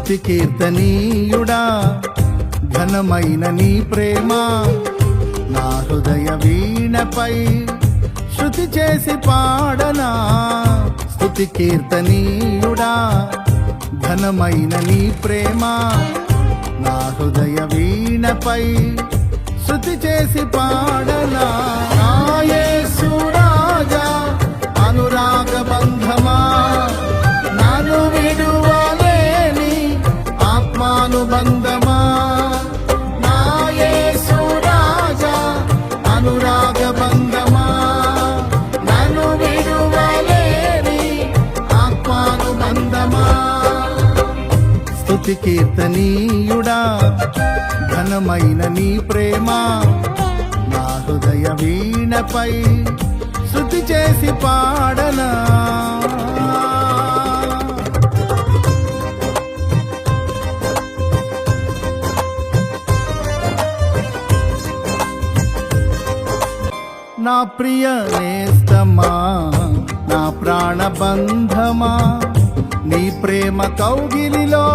స్తుతి కీర్తనీయుడా ఘనమైన నీ ప్రేమ నా హృదయ వీణపై శృతి చేసి పాడనా. స్తుతి కీర్తనీయుడా ఘనమైన నీ ప్రేమ నా హృదయ వీణపై శృతి చేసి పాడనా. నా యేసు రాజా అనురాగ బంధమా నన్ను విడువలేని ఆత్మానుబంధమా. నా యేసు రాజా అనురాగ బంధమా నన్ను విడువలేని ఆత్మానుబంధమా. స్తుతి కీర్తనీయుడా ఘనమైన నీ ప్రేమ నా హృదయ వీణపై శృతి చేసి పాడనా. నా ప్రియ నేస్తమా నా ప్రాణబంధమా నీ ప్రేమ కౌగిలిలో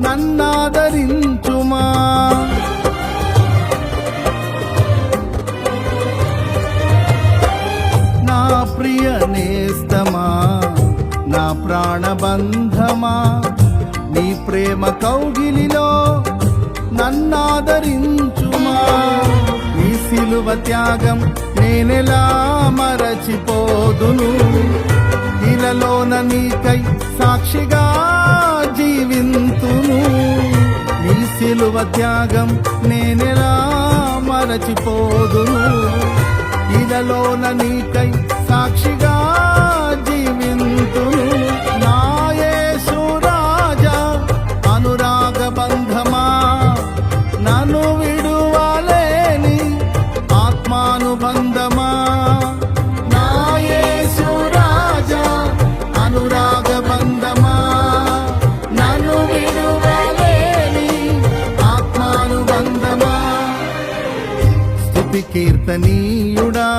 నన్నాదరించుమా. నా ప్రియ నేస్తమా నా ప్రాణబంధమా నీ ప్రేమ కౌగిలిలో నన్నాదరించుమా. నీ సిలువ త్యాగం నేనెలా మరచిపోదును, ఇలలోన నీకై సాక్షిగా జీవింతును. నీ సిలువ త్యాగం నేనెలా మరచిపోదును, ఇలలోన నీకై సాక్షిగా జీవింతును. నా యేసు రాజా అనురాగ బంధమా నన్ను విడువలేని ఆత్మానుబంధమా. నా యేసు రాజా అనురాగ బంధమా నన్ను విడువలేని ఆత్మానుబంధమా. స్తుతి కీర్తనీయుడా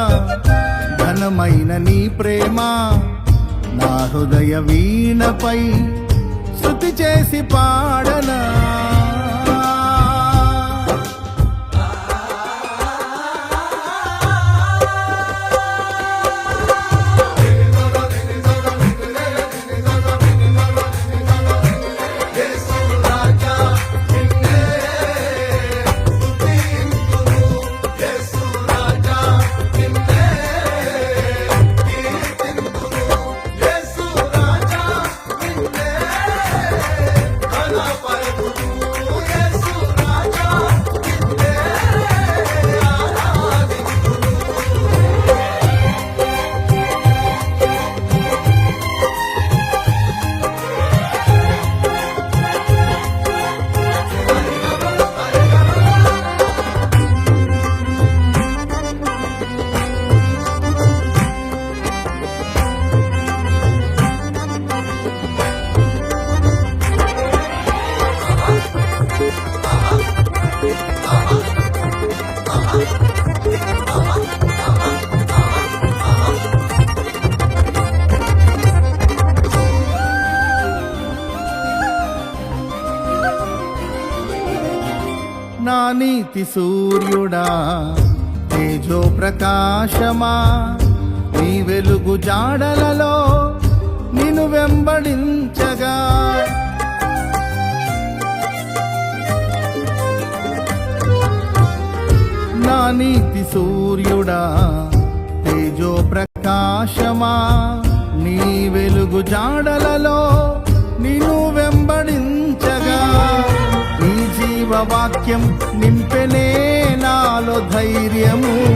ఘనమైన నీ ప్రేమ నా హృదయ వీణపై శృతి చేసి పాడనా. నా నీతి సూర్యుడా తేజో ప్రకాశమా నీ వెలుగు జాడలలో నిన్ను వెంబడించగా. నా నీతి సూర్యుడా తేజో ప్రకాశమా నీ వెలుగు జాడలలో నిన్ను వెంబడించగా. నీ జీవవాక్యం నింపెనే నాలో ధైర్యము.